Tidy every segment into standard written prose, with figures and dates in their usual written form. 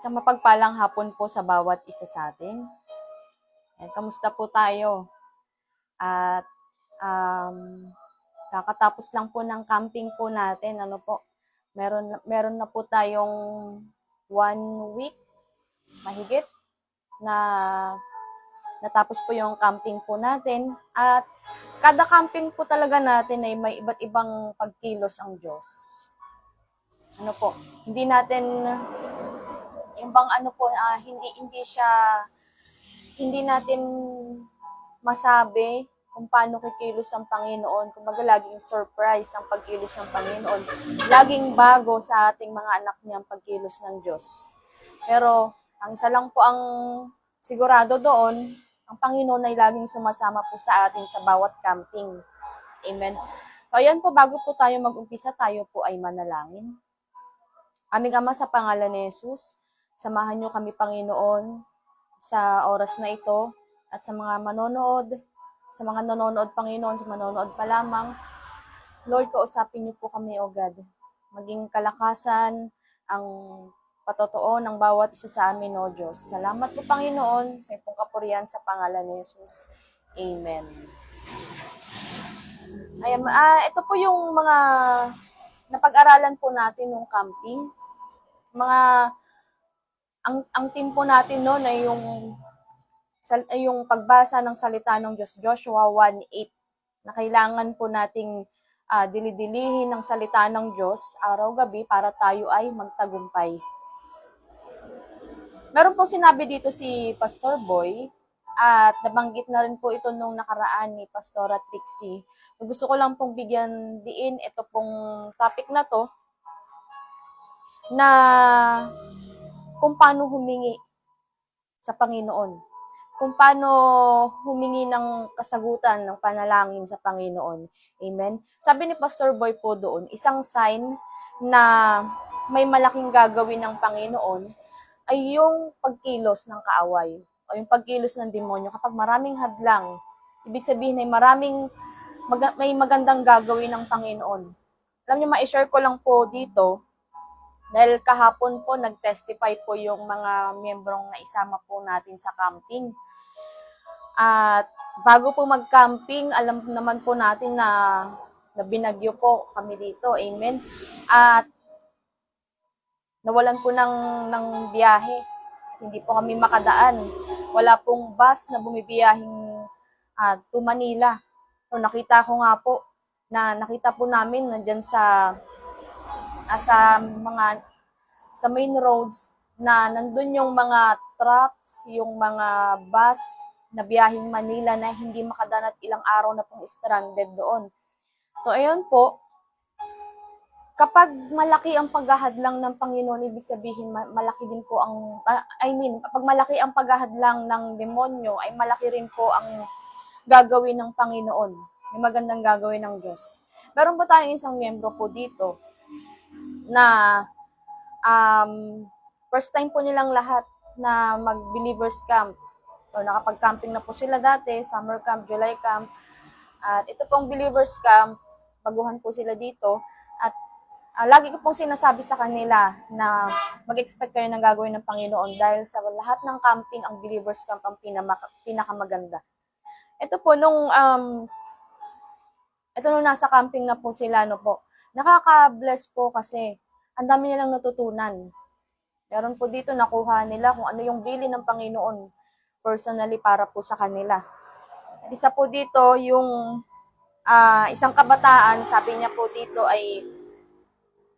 Sa mapagpalang hapon po sa bawat isa sa atin. Kamusta po tayo? At kakatapos lang po ng camping po natin. Ano po? Meron na po tayong 1 week mahigit na natapos po yung camping po natin. At kada camping po talaga natin ay may iba't ibang pagkilos ang Diyos. Ano po? Hindi natin yung bang ano po, hindi natin masabi kung paano kikilos ang Panginoon. Kumbaga, laging surprise ang pagkilos ng Panginoon. Laging bago sa ating mga anak niya ang pagkilos ng Diyos. Pero, ang isa lang po ang sigurado doon, ang Panginoon ay laging sumasama po sa atin sa bawat camping. Amen. So, ayan po, bago po tayo mag-umpisa, tayo po ay manalangin. Aming Ama, sa pangalan ni Jesus, samahan niyo kami, Panginoon, sa oras na ito at sa mga nanonood, Panginoon, sa manonood pa lamang. Lord, kausapin niyo po kami, O God. Maging kalakasan ang patotoo ng bawat isa sa amin, O Diyos. Salamat po, Panginoon, sa iyong kapurihan sa pangalan ni Jesus. Amen. Ayan, ito po yung mga napag-aralan po natin ng camping. Ang team po natin noon ay yung pagbasa ng salita ng Diyos, Joshua 1:8, na kailangan po nating dilidilihin ng salita ng Diyos araw-gabi para tayo ay magtagumpay. Meron po sinabi dito si Pastor Boy at nabanggit na rin po ito nung nakaraan ni Pastora Trixie. So, gusto ko lang pong bigyan diin ito pong topic na to na kung paano humingi sa Panginoon. Kung paano humingi ng kasagutan ng panalangin sa Panginoon. Amen? Sabi ni Pastor Boy po doon, isang sign na may malaking gagawin ng Panginoon ay yung pagkilos ng kaaway o yung pagkilos ng demonyo. Kapag maraming hadlang, ibig sabihin ay may magandang gagawin ng Panginoon. Alam niyo, ma-share ko lang po dito, dahil kahapon po, nag-testify po yung mga miyembrong na isama po natin sa camping. At bago po mag-camping, alam naman po natin na binagyo po kami dito. Amen. At nawalan po ng biyahe. Hindi po kami makadaan. Wala pong bus na bumibiyahing to Manila. So nakita po namin nandyan sa main roads na nandun yung mga trucks, yung mga bus na biyahing Manila na hindi makadaan at ilang araw na pong stranded doon. So ayun po, kapag malaki ang paghahadlang ng Panginoon, ibig sabihin malaki din po kapag malaki ang paghahadlang ng demonyo, ay malaki rin po ang gagawin ng Panginoon. May magandang gagawin ng Diyos. Meron po tayong isang miyembro po dito na first time po nilang lahat na mag-believers camp. So, nakapag-camping na po sila dati, summer camp, July camp. At ito pong believers camp, baguhan po sila dito. At lagi ko pong sinasabi sa kanila na mag-expect kayo ng gagawin ng Panginoon dahil sa lahat ng camping, ang believers camp ang pinakamaganda. Ito po, nung nasa camping na po sila, nakaka-bless po kasi ang dami nilang natutunan. Meron po dito nakuha nila kung ano yung bilin ng Panginoon personally para po sa kanila. At isa po dito yung isang kabataan, sabi niya po dito ay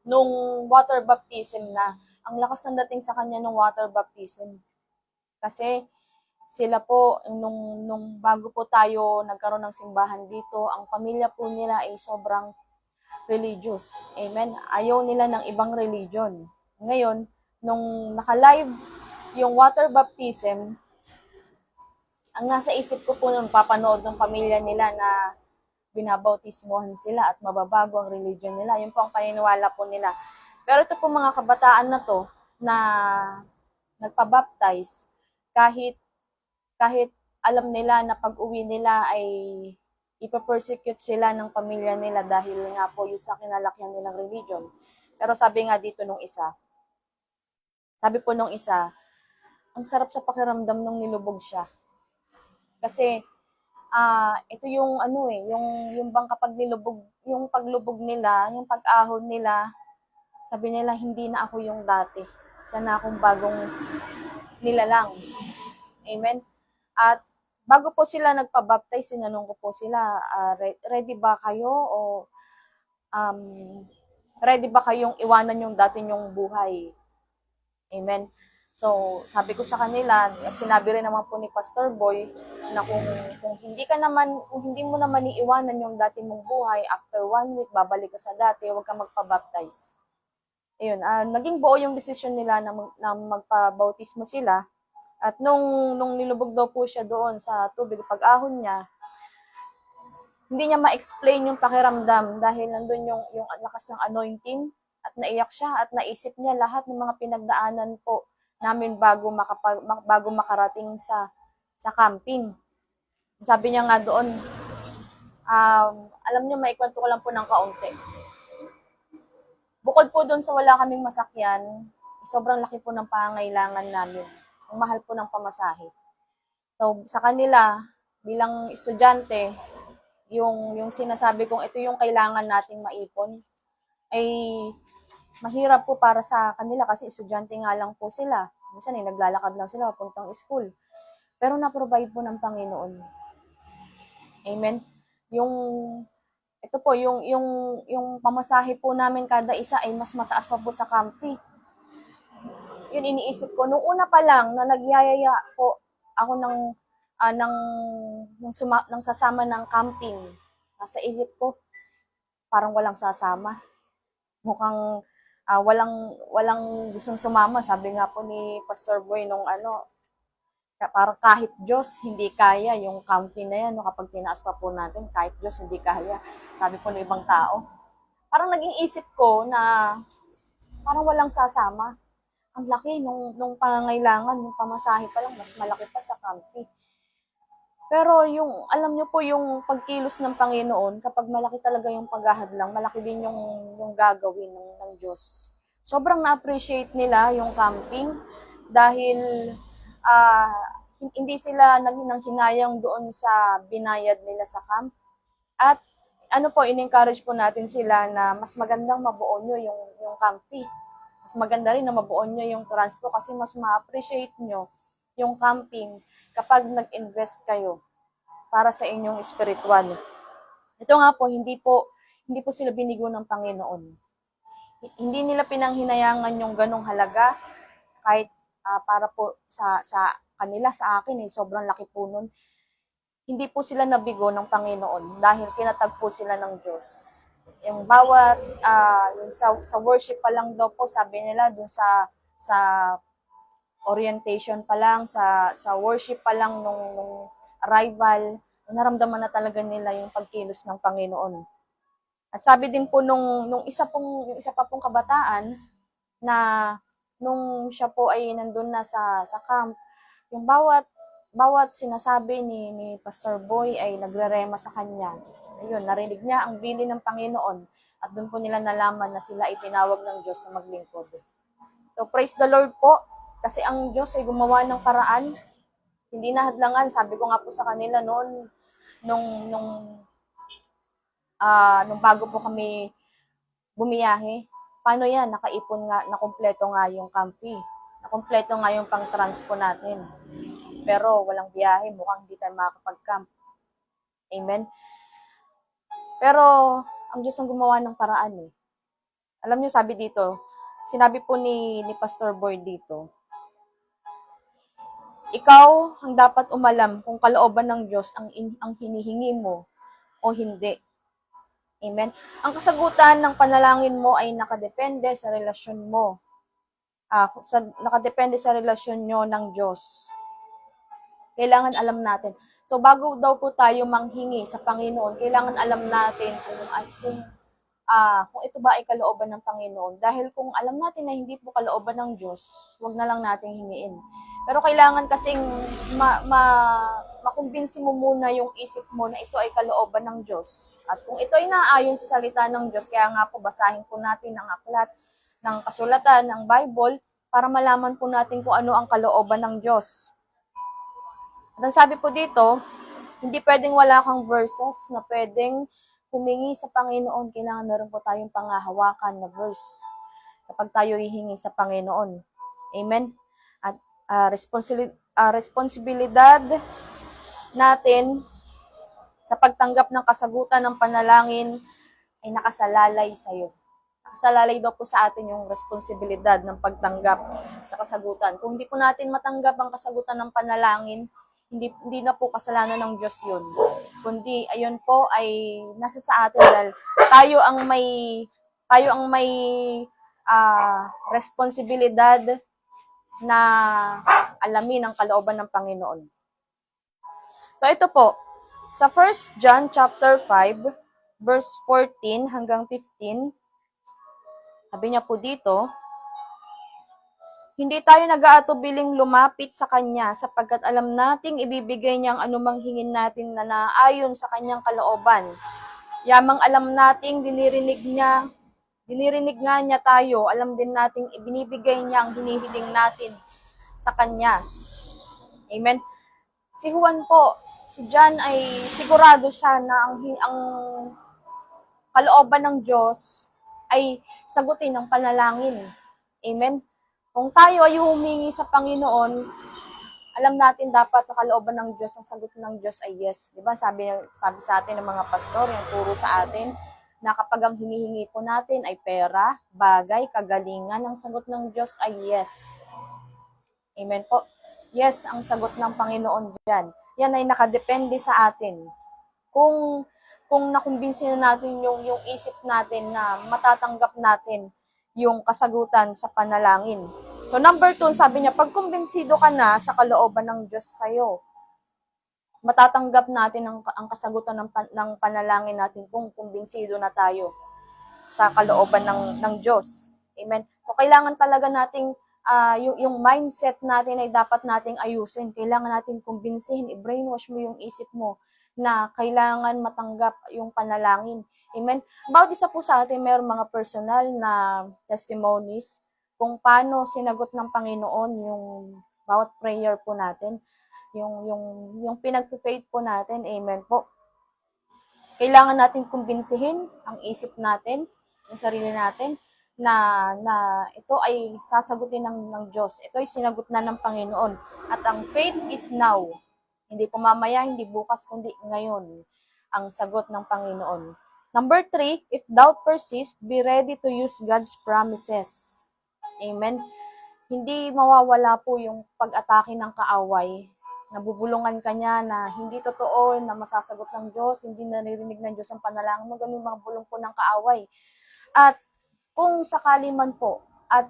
nung water baptism na. Ang lakas ng dating sa kanya nung water baptism. Kasi sila po, nung bago po tayo nagkaroon ng simbahan dito, ang pamilya po nila ay sobrang religious. Amen? Ayaw nila ng ibang religion. Ngayon, nung naka-live yung water baptism, ang nasa isip ko po nung papanood ng pamilya nila na binabautismohan sila at mababago ang religion nila. Yun po ang paniniwala po nila. Pero ito po mga kabataan na to na nagpabaptize, kahit alam nila na pag-uwi nila ay ipapersecute sila ng pamilya nila dahil nga po yun sa kinalakihan nilang religion. Pero sabi nga dito nung isa, Sabi po nung isa, ang sarap sa pakiramdam nung nilubog siya. Kasi, ito yung ano eh, yung bang kapag nilubog, yung paglubog nila, yung pag-ahon nila, sabi nila, hindi na ako yung dati. Sana akong bagong nilalang. Amen. At bago po sila nagpa-baptize, sinanong ko po sila, ready ba kayo o um, ready ba kayong iwanan yung dati nyong buhay? Amen. So, sabi ko sa kanila, at sinabi rin naman po ni Pastor Boy, na kung hindi mo naman iiwanan yung dati mong buhay, after 1 week, babalik ka sa dati, huwag kang magpa-baptize. Ayun, naging buo yung decision nila na magpa-bautismo sila. At nung nilubog daw po siya doon sa tubig, pag-ahon niya, hindi niya ma-explain yung pakiramdam dahil nandun yung lakas ng anointing at naiyak siya at naisip niya lahat ng mga pinagdaanan po namin bago makarating sa camping. Sabi niya nga doon, alam niyo, maikwento ko lang po ng kaunti. Bukod po doon sa wala kaming masakyan, sobrang laki po ng pangangailangan namin. Ang mahal po ng pamasahe. So, sa kanila, bilang estudyante, yung sinasabi kong ito yung kailangan nating maipon, ay mahirap po para sa kanila kasi estudyante nga lang po sila. Minsan naglalakad lang sila papuntang school. Pero na-provide po ng Panginoon. Amen. Ito po, yung pamasahe po namin kada isa ay mas mataas pa po sa camping. Yun iniisip ko. Nung una pa lang na nagyayaya po ako ng sasama ng camping, nasa isip ko, parang walang sasama. Mukhang walang gustong sumama. Sabi nga po ni Pastor Boy nung parang kahit Diyos, hindi kaya yung camping na yan. No, kapag tinaas pa po natin, kahit Diyos, hindi kaya. Sabi po ng ibang tao. Parang naging isip ko na parang walang sasama. Ang laki nung pangangailangan, yung pamasahe pa lang, mas malaki pa sa camping. Pero alam nyo po yung pagkilos ng Panginoon, kapag malaki talaga yung paghahadlang, malaki din yung gagawin ng Diyos. Sobrang na-appreciate nila yung camping dahil hindi sila nang hinayang doon sa binayad nila sa camp. At in-encourage po natin sila na mas magandang mabuo nyo yung camping. Mas maganda rin na mabuo nyo yung transpo kasi mas ma-appreciate nyo yung camping kapag nag-invest kayo para sa inyong spiritual. Ito nga po, hindi po sila binigo ng Panginoon. Hindi nila pinanghinayangan yung ganong halaga kahit para po sa kanila, sa akin, sobrang laki po nun. Hindi po sila nabigo ng Panginoon dahil kinatag po sila ng Diyos. Yung bawat, yung sa worship pa lang daw po, sabi nila, dun sa orientation pa lang, sa worship pa lang nung arrival, naramdaman na talaga nila yung pagkilos ng Panginoon. At sabi din po yung isa pa pong kabataan na nung siya po ay nandun na sa camp, yung bawat sinasabi ni Pastor Boy ay nagre-rema sa kanya. Ayun, narinig niya ang bili ng Panginoon at doon po nila nalaman na sila ay tinawag ng Diyos na maglingkod. So praise the Lord po kasi ang Diyos ay gumawa ng paraan. Hindi na hadlangan. Sabi ko nga po sa kanila noon nung bago po kami bumiyahe, paano yan? Nakaipon nga, nakumpleto nga yung campy. Nakumpleto nga yung pang-transpo natin. Pero walang biyahe, mukhang hindi tayo makakapag-camp. Amen? Pero ang Diyos ang gumawa ng paraan eh. Alam niyo, sabi dito, sinabi po ni Pastor Boy dito, ikaw ang dapat umalam kung kalooban ng Diyos ang hinihingi mo o hindi. Amen? Ang kasagutan ng panalangin mo ay nakadepende sa relasyon mo. Nakadepende sa relasyon nyo ng Diyos. Kailangan alam natin. So, bago daw po tayo manghingi sa Panginoon, kailangan alam natin kung ito ba ay kalooban ng Panginoon. Dahil kung alam natin na hindi po kalooban ng Diyos, wag na lang natin hingiin. Pero kailangan kasing makumbinsi mo muna yung isip mo na ito ay kalooban ng Diyos. At kung ito ay naayon sa salita ng Diyos, kaya nga po basahin po natin ang aklat ng kasulatan, ng Bible, para malaman po natin kung ano ang kalooban ng Diyos. At ang sabi po dito, hindi pwedeng wala kang verses na pwedeng humingi sa Panginoon. Kailangan meron po tayong pangahawakan na verse kapag tayo hihingi sa Panginoon. Amen? At responsibilidad natin sa pagtanggap ng kasagutan ng panalangin ay nakasalalay sa iyo. Nakasalalay daw po sa atin yung responsibilidad ng pagtanggap sa kasagutan. Kung hindi po natin matanggap ang kasagutan ng panalangin, hindi na po kasalanan ng Diyos yun. Kundi, ayun po ay nasa sa atin dahil tayo ang may responsibilidad na alamin ang kalooban ng Panginoon. So ito po, sa 1 John chapter 5, verse 14 hanggang 15, sabi niya po dito, hindi tayo nag-aatubiling lumapit sa Kanya sapagkat alam nating ibibigay niya ang anumang hingin natin na naayon sa Kanyang kalooban. Yamang alam nating dinirinig nga niya tayo, alam din nating ibinibigay niya ang hinihiling natin sa Kanya. Amen? Si Juan po, si John ay sigurado siya na ang kalooban ng Diyos ay sagutin ng panalangin. Amen? Kung tayo ay humingi sa Panginoon, alam natin dapat na kalooban ng Diyos, ang sagot ng Diyos ay yes. Diba? Sabi sa atin ng mga pastor, yung turo sa atin, na kapag ang hinihingi po natin ay pera, bagay, kagalingan, ang sagot ng Diyos ay yes. Amen po? Yes, ang sagot ng Panginoon dyan. Yan ay nakadepende sa atin. Kung nakumbinsi na natin yung isip natin na matatanggap natin yung kasagutan sa panalangin. So number 2, sabi niya, pag kumbinsido ka na sa kalooban ng Diyos sa'yo, matatanggap natin ang kasagutan ng panalangin natin kung kumbinsido na tayo sa kalooban ng Diyos. Amen? So kailangan talaga nating yung mindset natin ay dapat nating ayusin. Kailangan natin kumbinsihin, i-brainwash mo yung isip mo na kailangan matanggap yung panalangin. Amen? Bawat isa po sa atin, mayroong mga personal na testimonies kung paano sinagot ng Panginoon yung bawat prayer po natin, yung pinag-faith po natin. Amen po. Kailangan natin kumbinsihin ang isip natin, ang sarili natin, na ito ay sasagutin ng Diyos. Ito ay sinagot na ng Panginoon. At ang faith is now. Hindi po mamaya, hindi bukas, kundi ngayon ang sagot ng Panginoon. Number 3, if doubt persists, be ready to use God's promises. Amen? Hindi mawawala po yung pag-atake ng kaaway. Nabubulungan ka niya na hindi totoo, na masasagot ng Diyos, hindi naririnig ng Diyos ang panalangin mo, ganun mga bulong po ng kaaway. At kung sakali man po, at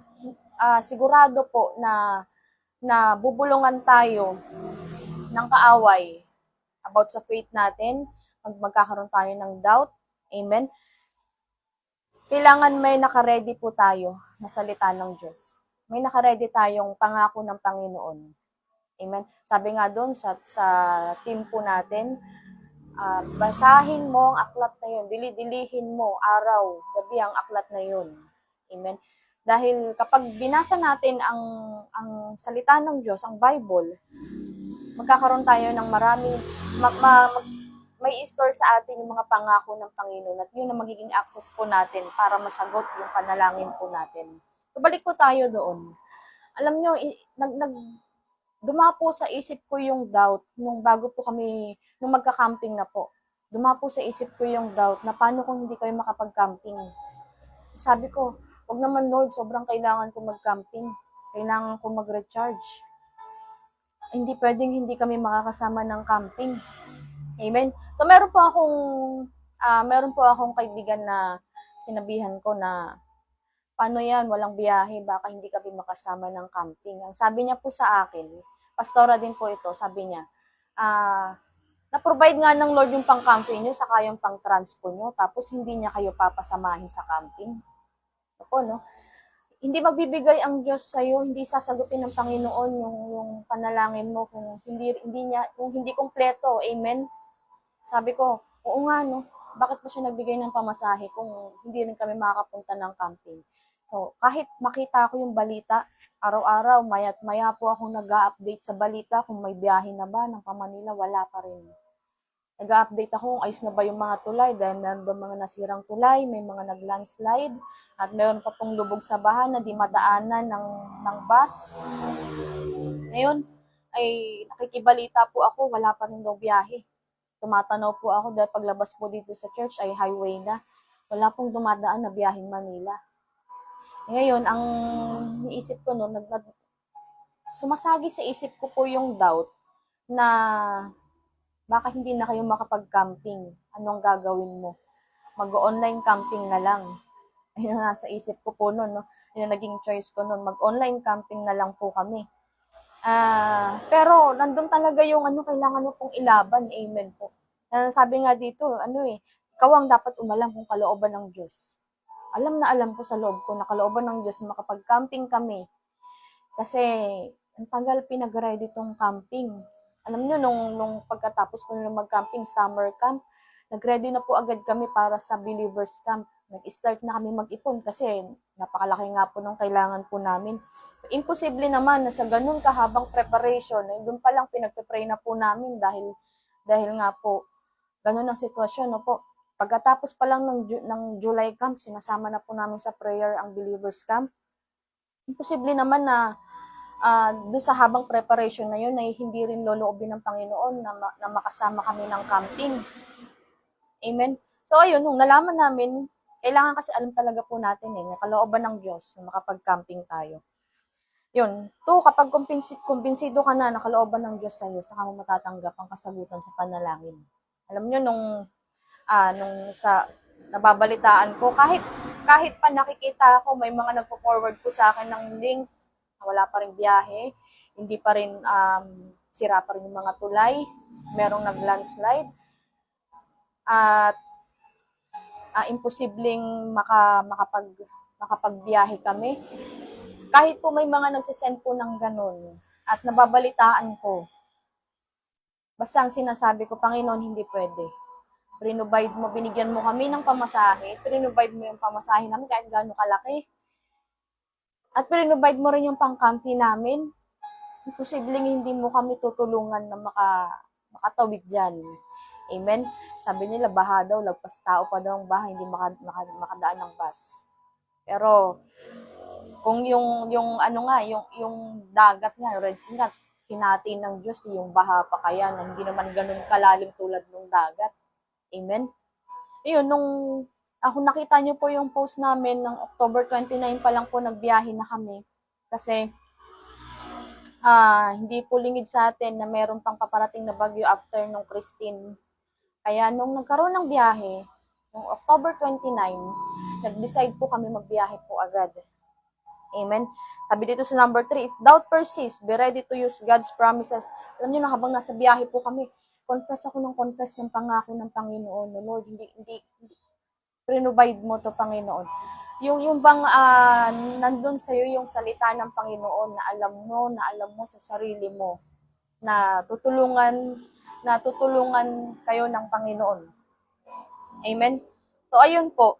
sigurado po na bubulungan tayo ng kaaway about sa faith natin, magkakaroon tayo ng doubt, amen, kailangan may nakaredy po tayo na salita ng Diyos. May nakaredy tayong pangako ng Panginoon. Amen. Sabi nga doon sa team po natin, basahin mo ang aklat na yun, dili-dilihin mo araw, gabi ang aklat na yun. Amen. Dahil kapag binasa natin ang salita ng Diyos, ang Bible, magkakaroon tayo ng maraming, may store sa atin yung mga pangako ng Panginoon at yun ang magiging access po natin para masagot yung panalangin po natin. So, balik po tayo doon. Alam nyo, dumapo sa isip ko yung doubt nung magka-camping na po. Dumapo sa isip ko yung doubt na paano kung hindi kayo makapag-camping. Sabi ko, wag naman Lord, sobrang kailangan ko mag-camping. Kailangan ko mag-recharge. Hindi pwedeng hindi kami makakasama ng camping. Amen. So meron po akong kaibigan na sinabihan ko na paano yan, walang biyahe, baka hindi kami makasama ng camping. Ang sabi niya po sa akin, pastora din po ito, sabi niya, na-provide nga ng Lord yung pang-camping nyo, saka yung pang-transpo nyo, tapos hindi niya kayo papasamahin sa camping. Ako, no? Hindi magbibigay ang Diyos sa'yo, hindi sasagutin ng Panginoon yung panalangin mo kung hindi kompleto. Amen? Sabi ko, oo nga, no? Bakit pa siya nagbigay ng pamasahe kung hindi rin kami makakapunta ng camping? So, kahit makita ko yung balita, araw-araw, maya't maya po ako nag-update sa balita kung may biyahe na ba ng pa-Manila, wala pa rin. Nag-update ako kung ayos na ba yung mga tulay dahil nandun mga nasirang tulay, may mga nag-landslide, at meron pa pong lubog sa baha na di madaanan ng bus. Ngayon, ay nakikibalita po ako, wala pa rin daw biyahe. Tumatanaw po ako dahil paglabas po dito sa church ay highway na. Wala pong dumadaan na biyaheng Manila. Ngayon, ang iisip ko noon, sumasagi sa isip ko po yung doubt na baka hindi na kayo makapag-camping. Anong gagawin mo? Mag-online camping na lang. Ayun ang nasa isip ko po noon, no? Yun ang naging choice ko noon. Mag-online camping na lang po kami. Pero nandun talaga yung kailangan mo pong ilaban. Amen po. Sabi nga dito, ikaw ang dapat umalam kung kalooban ng Diyos. Alam na alam ko sa loob ko na kalooban ng Diyos makapag-camping kami. Kasi ang tagal pinag-ready tong camping. Alam nyo, nung pagkatapos po nung mag-camping, summer camp, nag-ready na po agad kami para sa Believers Camp. Nag-start na kami mag-ipon kasi napakalaki nga po nung kailangan po namin. Imposible naman na sa ganun kahabang preparation, doon pa lang pinag-pray na po namin dahil nga po, ganun ang sitwasyon, no po. Pagkatapos pa lang ng July camp, sinasama na po namin sa prayer ang Believers Camp. Imposible naman na doon sa habang preparation na yun ay hindi rin loloobin ng Panginoon na makasama kami ng camping. Amen? So ayun, nung nalaman namin, kailangan kasi alam talaga po natin na kalooban ng Diyos na makapag-camping tayo. Yun. Kapag kumbinsido ka na kalooban ng Diyos sa'yo, saka mo matatanggap ang kasagutan sa panalangin. Alam nyo, nung sa nababalitaan ko, kahit pa nakikita ako, may mga nagpo-forward po sa akin ng link, wala pa rin biyahe, hindi pa rin sira pa rin yung mga tulay, merong nag-landslide, at imposibleng makapagbiyahe kami. Kahit po may mga nagsisend po ng ganun, at nababalitaan ko, basta ang sinasabi ko, Panginoon, hindi pwede. Prinobide mo, binigyan mo kami ng pamasahe, prinobide mo yung pamasahe namin kahit gaano kalaki. At prinobide mo rin yung pang-camping namin. Imposibleng hindi mo kami tutulungan na makatawid dyan. Amen? Sabi nila, baha daw, lagpas tao pa daw ang baha, hindi makadaan ng bus. Pero, kung yung dagat nga, Red Sea nga, hinati ng Diyos, yung baha pa kaya, na hindi naman ganun kalalim tulad ng dagat. Amen? Ayun, nung nakita niyo po yung post namin ng October 29 pa lang po nagbiyahe na kami. Kasi, hindi po lingid sa atin na meron pang paparating na bagyo after nung Christine. Kaya nung nagkaroon ng biyahe, yung October 29, nag-decide po kami magbiyahe po agad. Amen? Sabi dito sa number 3, if doubt persists, be ready to use God's promises. Alam niyo na habang nasa biyahe po kami, confess ng pangako ng Panginoon. No, Lord, hindi provide mo to, Panginoon. Yung bang nandun sa iyo yung salita ng Panginoon na alam mo sa sarili mo na tutulungan kayo ng Panginoon. Amen? So ayun po.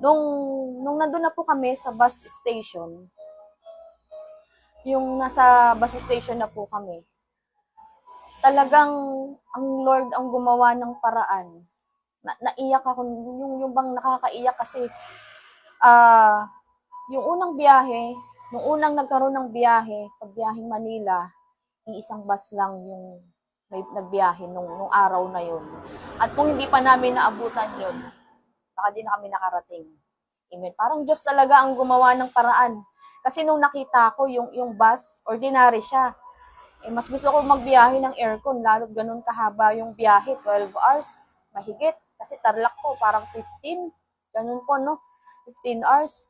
Nung nandun na po kami sa bus station, yung nasa bus station na po kami, talagang ang Lord ang gumawa ng paraan. Naiyak ako, yung bang nakakaiyak kasi yung unang biyahe, nung unang nagkaroon ng biyahe, pagbiyaheng Manila, isang bus lang yung may nagbiyahe nung araw na yun. At kung hindi pa namin naabutan yun, baka di na kami nakarating. Amen. Parang Diyos talaga ang gumawa ng paraan. Kasi nung nakita ko yung bus, ordinary siya. Mas gusto ko magbiyahe ng aircon, lalo ganun kahaba yung biyahe, 12 hours, mahigit. Kasi Tarlac po, parang 15. Ganun po, no? 15 hours.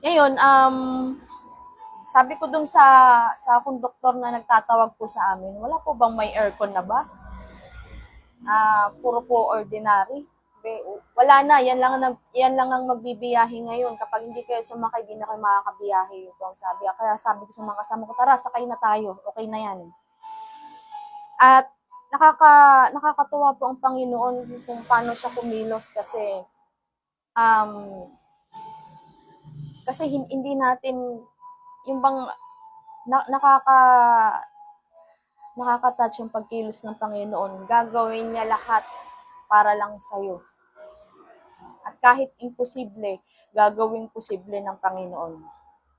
Ngayon, sabi ko dun sa konduktor na nagtatawag po sa amin, wala po bang may aircon na bus? Puro po ordinary. Wala na, yan lang ang magbibiyahe ngayon. Kapag hindi kayo sumakay, di na kayo makakabiyahe. Ito ang sabi. Kaya sabi ko sa mga kasama ko, tara, sakay na tayo. Okay na yan. At nakakatuwa po ang Panginoon kung paano siya kumilos kasi Kasi hindi natin, yung bang nakaka-touch yung pagkilos ng Panginoon. Gagawin niya lahat para lang sa'yo. At kahit imposible, gagawin posible ng Panginoon.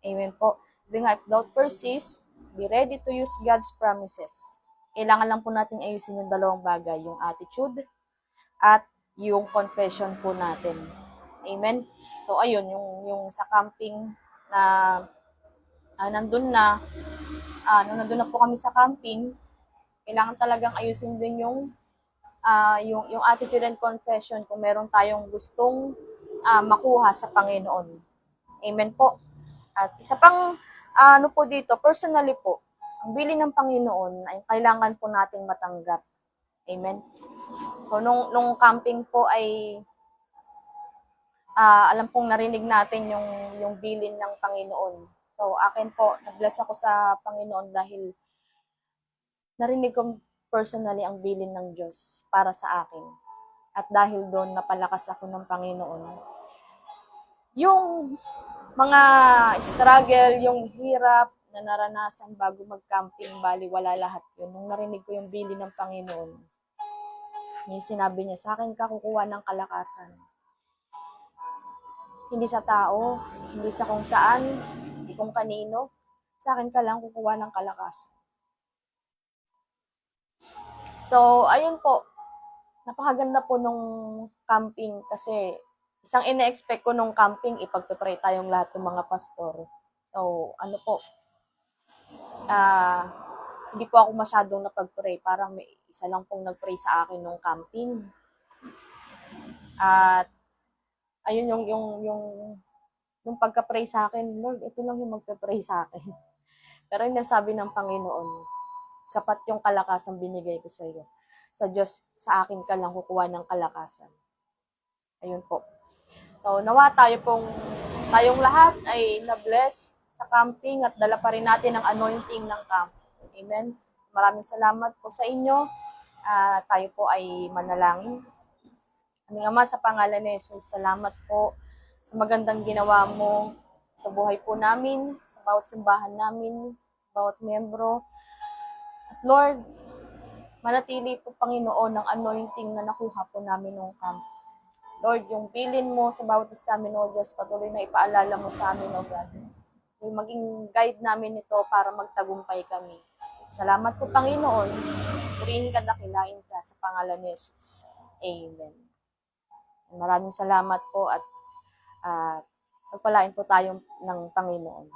Amen po. Sabi nga, if doubt persists, be ready to use God's promises. Kailangan lang po natin ayusin yung dalawang bagay, yung attitude at yung confession po natin. Amen? So, ayun, yung sa camping na nandun na, nung nandun na po kami sa camping, kailangan talagang ayusin din yung attitude and confession kung meron tayong gustong makuha sa Panginoon. Amen po. At isa pang ano po dito, personally po, ang bilin ng Panginoon ay kailangan po nating matanggap. Amen. So nung camping po ay alam pong narinig natin yung bilin ng Panginoon. So akin po, nag-bless ako sa Panginoon dahil narinig ko personally ang bilin ng Diyos para sa akin. At dahil doon napalakas ako ng Panginoon. Yung mga struggle, yung hirap na naranasan bago mag-camping, bali wala lahat yun. Nung narinig ko yung bilin ng Panginoon, yung sinabi niya, sa akin ka kukuha ng kalakasan. Hindi sa tao, hindi sa kung saan, hindi kung kanino. Sa akin ka lang kukuha ng kalakasan. So, ayun po. Napakaganda po nung camping kasi isang ina-expect ko nung camping, ipagpipray tayong lahat ng mga pastor. So, ano po, hindi po ako masyadong napag-pray. Parang may isa lang pong nag-pray sa akin nung camping. At, ayun yung pagka-pray sa akin, Lord, ito lang yung magpe-pray sa akin. Pero yung nasabi ng Panginoon, sapat yung kalakasan binigay ko sa iyo. Sa Diyos, sa akin ka lang kukuha ng kalakasan. Ayun po. So, nawa tayong lahat ay na-bless sa camping at dala pa rin natin ang anointing ng camp. Amen. Maraming salamat po sa inyo. Tayo po ay manalangin. Aming Ama, sa pangalan ni Jesus, salamat po sa magandang ginawa mo sa buhay po namin, sa bawat simbahan namin, sa bawat miyembro. At Lord, manatili po Panginoon ang anointing na nakuha po namin ng camp. Lord, yung bilin mo sa bawat isa namin, O Diyos, patuloy na ipaalala mo sa amin, O God. Yung maging guide namin ito para magtagumpay kami. Salamat po, Panginoon. Purihin ka, dakilain ka sa pangalan ni Jesus. Amen. Maraming salamat po at pagpalain po tayo ng Panginoon.